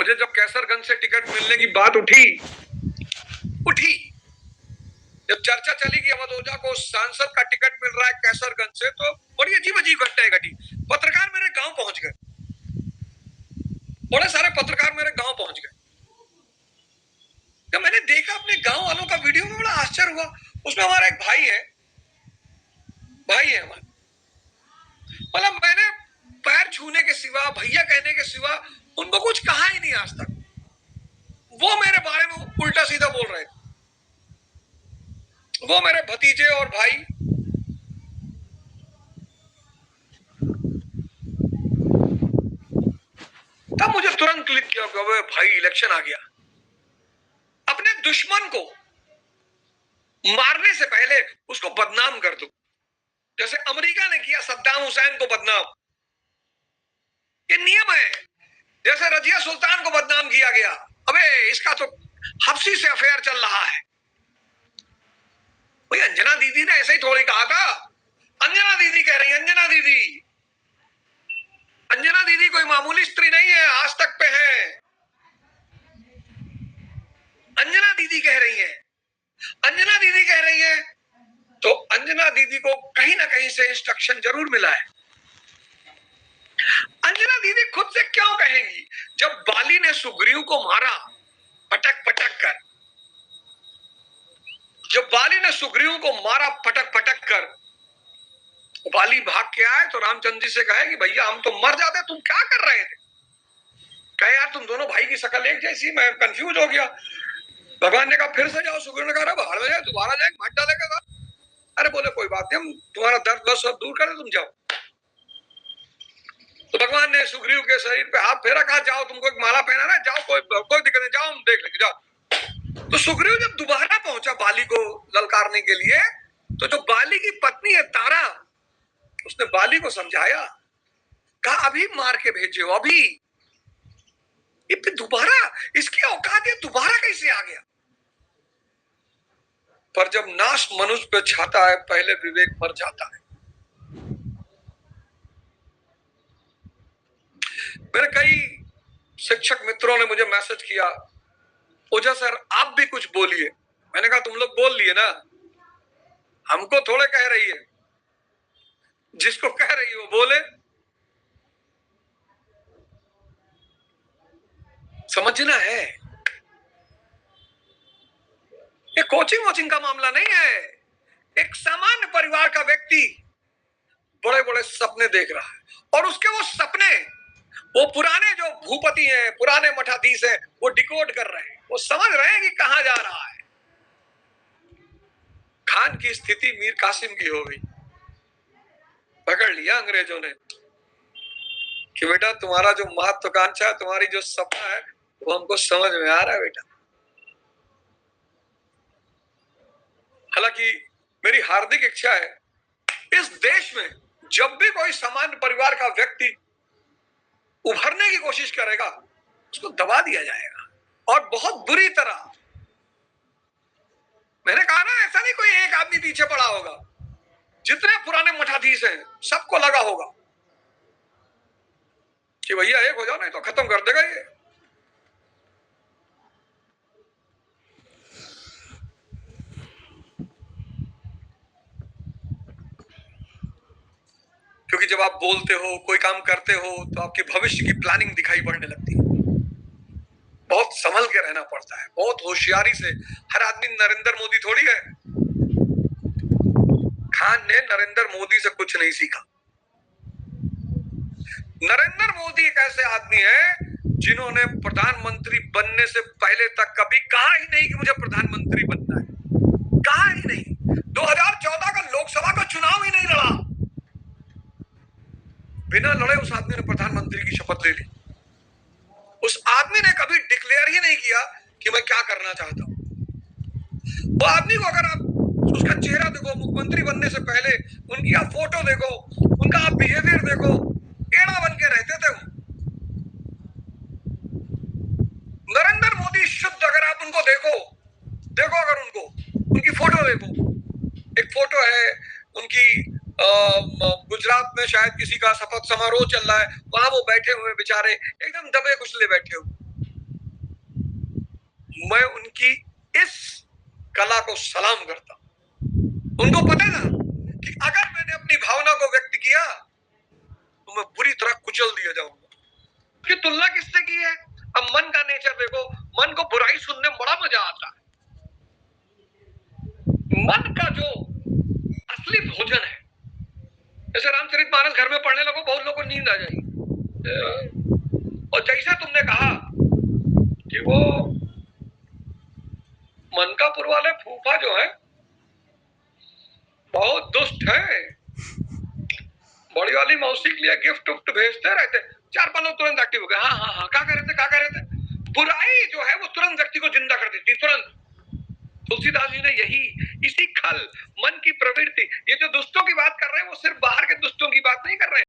मुझे जब कैसरगंज से टिकट मिलने की बात उठी जब चर्चा चली कि अवध ओझा को सांसद का टिकट मिल रहा है कैसरगंज से, तो बड़ी अजीब अजीब घटनाएं घटी। पत्रकार मेरे गांव पहुंच गए, बड़े सारे पत्रकार मेरे गांव पहुंच गए। जब मैंने देखा अपने गांव वालों का वीडियो में, बड़ा आश्चर्य हुआ। उसमें हमारा एक भाई है हमारा, मतलब मैंने पैर छूने के सिवा, भैया कहने के सिवा उनको कुछ कहा ही नहीं आज तक। वो मेरे बारे में उल्टा सीधा बोल रहे थे। वो मेरे भतीजे और भाई, तब मुझे तुरंत क्लिक किया कि अबे भाई इलेक्शन आ गया। अपने दुश्मन को मारने से पहले उसको बदनाम कर दो, जैसे अमेरिका ने किया सद्दाम हुसैन को बदनाम। ये नियम है। जैसे रजिया सुल्तान को बदनाम किया गया, अबे इसका तो हफ्सी से अफेयर चल रहा है। भाई अंजना दीदी ने ऐसे ही थोड़ी कहा था। अंजना दीदी कह रही है, अंजना दीदी कोई मामूली स्त्री नहीं है, आज तक पे है। अंजना दीदी कह रही है, तो अंजना दीदी को कहीं ना कहीं से इंस्ट्रक्शन जरूर मिला है। अंजना दीदी खुद से क्यों कहेंगी? जब बाली ने सुग्रीव को मारा पटक पटक कर, जब बाली ने सुग्रीव को मारा पटक पटक कर, बाली भाग के आए तो रामचंद्र जी से कहे कि भैया हम तो मर जाते, तुम क्या कर रहे थे? कहे यार तुम दोनों भाई की शक्ल एक जैसी, मैं कंफ्यूज हो गया। भगवान ने कहा फिर से जाओ। सुग्रीव ने कहा बाहर में जाए, दोबारा जाए, मत डालेगा। अरे बोले कोई बात नहीं, हम तुम्हारा दर्द बस सब दूर कर, तुम जाओ। तो भगवान ने सुग्रीव के शरीर पे हाथ फेरा, कहा जाओ, तुमको एक माला पहना है, जाओ, कोई दिक्कत नहीं, जाओ हम देख लेंगे, जाओ। तो सुग्रीव जब दोबारा पहुंचा बाली को ललकारने के लिए, तो जो बाली की पत्नी है तारा, उसने बाली को समझाया, कहा अभी मार के भेजे हो, अभी। ये दोबारा इसकी औकात है, दोबारा कैसे आ गया? पर जब नाश मनुष्य पे छाता है, पहले विवेक मर जाता है। मेरे कई शिक्षक मित्रों ने मुझे मैसेज किया, ओझा सर आप भी कुछ बोलिए। मैंने कहा तुम लोग बोल लिए ना, हमको थोड़े कह रही है, जिसको कह रही है वो बोले। समझना है, ये कोचिंग का मामला नहीं है। एक सामान्य परिवार का व्यक्ति बड़े बड़े सपने देख रहा है, और उसके वो सपने, वो पुराने जो भूपति हैं, पुराने मठाधीश हैं, वो डिकोड कर रहे हैं, वो समझ रहे हैं कि कहां जा रहा है। खान की स्थिति मीर कासिम की हो गई। पकड़ लिया अंग्रेजों ने कि बेटा तुम्हारा जो महत्वाकांक्षा, तुम्हारी जो सपना है, वो हमको समझ में आ रहा है बेटा। हालांकि मेरी हार्दिक इच्छा है, इस देश में जब भी कोई सामान्य परिवार का व्यक्ति उभरने की कोशिश करेगा, उसको दबा दिया जाएगा, और बहुत बुरी तरह। मैंने कहा ना, ऐसा नहीं कोई एक आदमी पीछे पड़ा होगा, जितने पुराने मठाधीश हैं सबको लगा होगा कि भैया एक हो जाओ, नहीं तो खत्म कर देगा ये। क्योंकि जब आप बोलते हो, कोई काम करते हो, तो आपके भविष्य की प्लानिंग दिखाई पड़ने लगती है। बहुत संभल के रहना पड़ता है, बहुत होशियारी से। हर आदमी नरेंद्र मोदी थोड़ी है। खान ने नरेंद्र मोदी से कुछ नहीं सीखा। नरेंद्र मोदी एक ऐसे आदमी है जिन्होंने प्रधानमंत्री बनने से पहले तक कभी कहा ही नहीं कि मुझे प्रधानमंत्री बनना है, कहा ही नहीं। 2014 का लोकसभा का चुनाव ही नहीं लड़ा, बिना लड़े उस आदमी ने प्रधानमंत्री की शपथ ले ली। उस आदमी ने कभी डिक्लेयर ही नहीं किया कि मैं क्या करना चाहता हूं। वो आदमी को अगर आप उसका चेहरा देखो, मुख्यमंत्री बनने से पहले उनकी आप फोटो देखो, उनका आप बिहेवियर देखो, टेढ़ा बन के रहते थे। नरेंद्र मोदी शुद्ध अगर आप उनको देखो अगर उनको उनकी फोटो देखो, एक फोटो है उनकी गुजरात में शायद किसी का शपथ समारोह चल रहा है, वहां वो बैठे हुए बेचारे एकदम दबे कुचले बैठे हुए। मैं उनकी इस कला को सलाम करता हूं। उनको पता था कि अगर मैंने अपनी भावना को व्यक्त किया तो मैं बुरी तरह कुचल दिया जाऊंगा। कि तुलना किससे की है? अब मन का नेचर देखो, मन को बुराई सुनने में बड़ा मजा आता है। मन का जो असली भोजन है, जैसे रामचरितमानस घर में पढ़ने लगो, बहुत लोगों को नींद आ जाएगी। और जैसा तुमने कहा कि वो मनकापुर वाले फूफा जो है बहुत दुष्ट है, बड़ी वाली मौसी के लिए गिफ्ट उफ्ट भेजते रहते, 4-5 लोग तुरंत एक्टिव हो गए। हाँ हाँ हाँ, क्या कह रहे थे? बुराई जो है वो तुरंत व्यक्ति को जिंदा कर देती, तुरंत। तुलसीदास जी ने यही, इसी खल मन की प्रवृत्ति, ये जो दुष्टों की बात कर रहे हैं वो सिर्फ बाहर के दुष्टों की बात